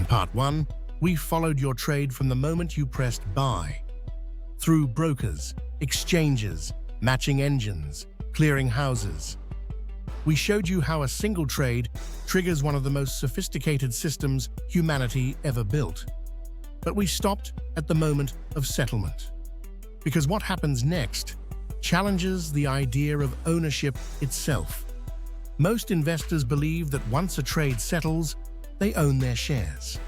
Part 1, we followed your trade from the moment you pressed buy. Through brokers, exchanges, matching engines, clearing houses. We showed you how a single trade triggers one of the most sophisticated systems humanity ever built. But we stopped at the moment of settlement. Because what happens next challenges the idea of ownership itself. Most investors believe that once a trade settles, they own their shares.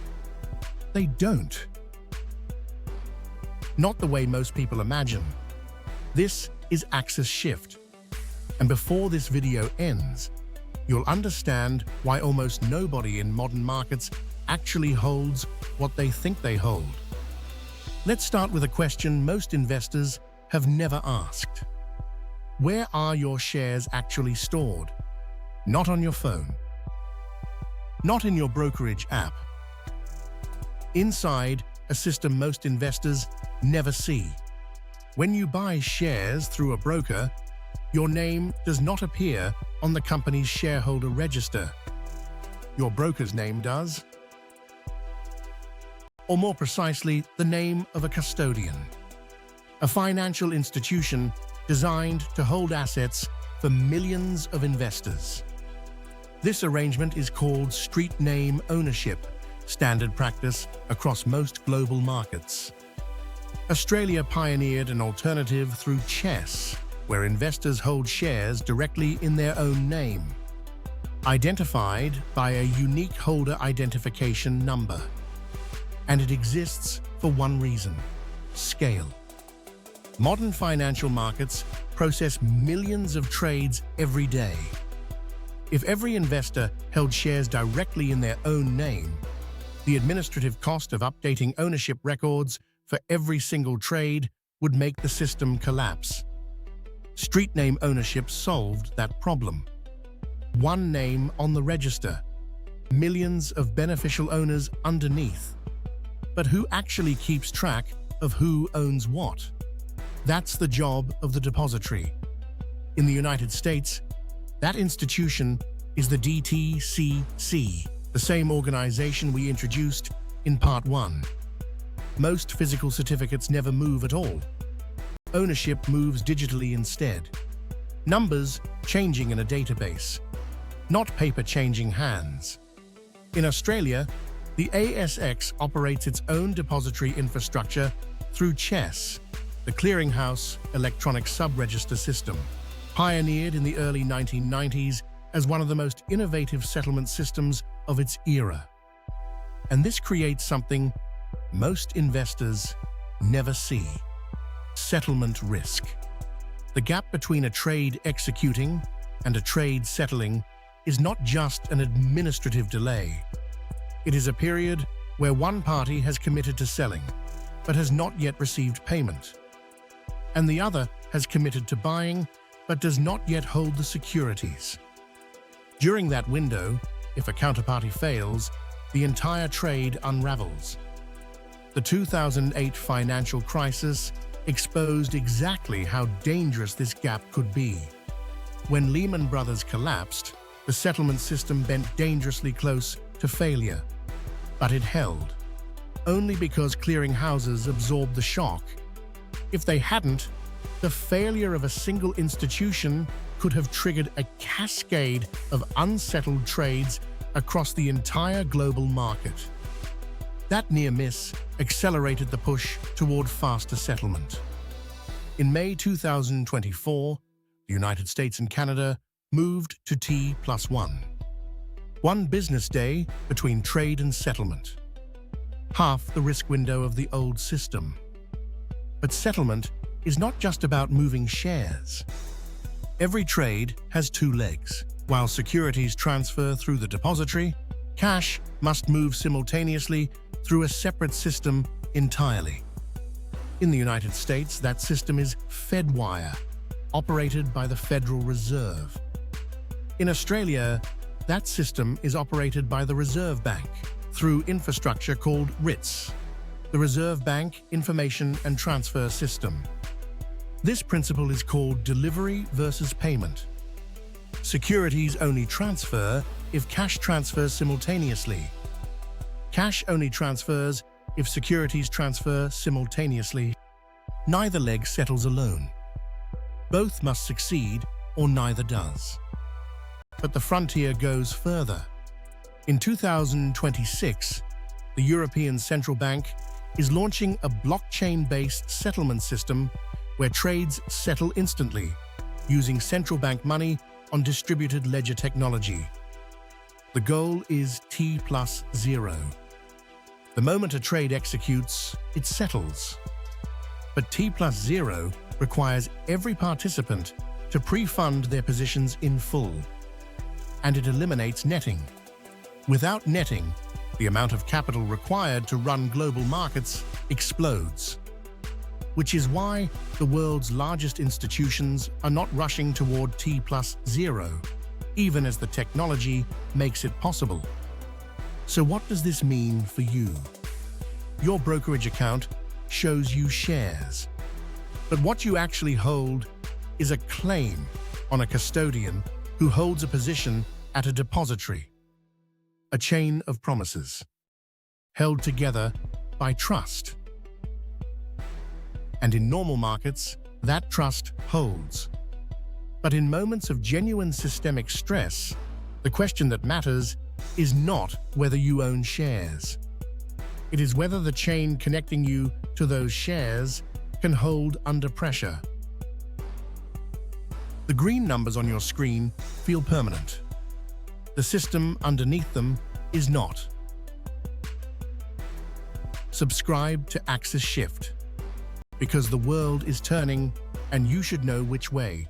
They don't. Not the way most people imagine. This is AxisShift. And before this video ends, you'll understand why almost nobody in modern markets actually holds what they think they hold. Let's start with a question most investors have never asked. Where are your shares actually stored? Not on your phone. Not in your brokerage app. Inside a system most investors never see. When you buy shares through a broker, your name does not appear on the company's shareholder register. Your broker's name does. Or more precisely, the name of a custodian. A financial institution designed to hold assets for millions of investors. This arrangement is called street name ownership, standard practice across most global markets. Australia pioneered an alternative through CHESS, where investors hold shares directly in their own name, identified by a unique holder identification number. And it exists for one reason: scale. Modern financial markets process millions of trades every day. If every investor held shares directly in their own name, the administrative cost of updating ownership records for every single trade would make the system collapse. Street name ownership solved that problem. One name on the register, millions of beneficial owners underneath. But who actually keeps track of who owns what? That's the job of the depository. In the United States, that institution is the DTCC, the same organization we introduced in Part 1. Most physical certificates never move at all. Ownership moves digitally instead. Numbers changing in a database, not paper changing hands. In Australia, the ASX operates its own depository infrastructure through CHESS, the clearinghouse electronic sub-register system, pioneered in the early 1990s as one of the most innovative settlement systems of its era. And this creates something most investors never see: settlement risk. The gap between a trade executing and a trade settling is not just an administrative delay. It is a period where one party has committed to selling, but has not yet received payment, and the other has committed to buying, but does not yet hold the securities. During that window, if a counterparty fails, the entire trade unravels. The 2008 financial crisis exposed exactly how dangerous this gap could be. When Lehman Brothers collapsed, the settlement system bent dangerously close to failure. But it held, only because clearing houses absorbed the shock. If they hadn't, the failure of a single institution could have triggered a cascade of unsettled trades across the entire global market. That near miss accelerated the push toward faster settlement. In May 2024, the United States and Canada moved to T+1. One business day between trade and settlement. Half the risk window of the old system. But settlement is not just about moving shares. Every trade has two legs. While securities transfer through the depository, cash must move simultaneously through a separate system entirely. In the United States, that system is Fedwire, operated by the Federal Reserve. In Australia, that system is operated by the Reserve Bank through infrastructure called RITS, the Reserve Bank Information and Transfer System. This principle is called delivery versus payment. Securities only transfer if cash transfers simultaneously. Cash only transfers if securities transfer simultaneously. Neither leg settles alone. Both must succeed or neither does. But the frontier goes further. In 2026, the European Central Bank is launching a blockchain-based settlement system where trades settle instantly, using central bank money on distributed ledger technology. The goal is T+0. The moment a trade executes, it settles. But T+0 requires every participant to pre-fund their positions in full, and it eliminates netting. Without netting, the amount of capital required to run global markets explodes, which is why the world's largest institutions are not rushing toward T+0, even as the technology makes it possible. So what does this mean for you? Your brokerage account shows you shares, but what you actually hold is a claim on a custodian who holds a position at a depository, a chain of promises, held together by trust. And in normal markets, that trust holds. But in moments of genuine systemic stress, the question that matters is not whether you own shares. It is whether the chain connecting you to those shares can hold under pressure. The green numbers on your screen feel permanent. The system underneath them is not. Subscribe to AxisShift, because the world is turning and you should know which way.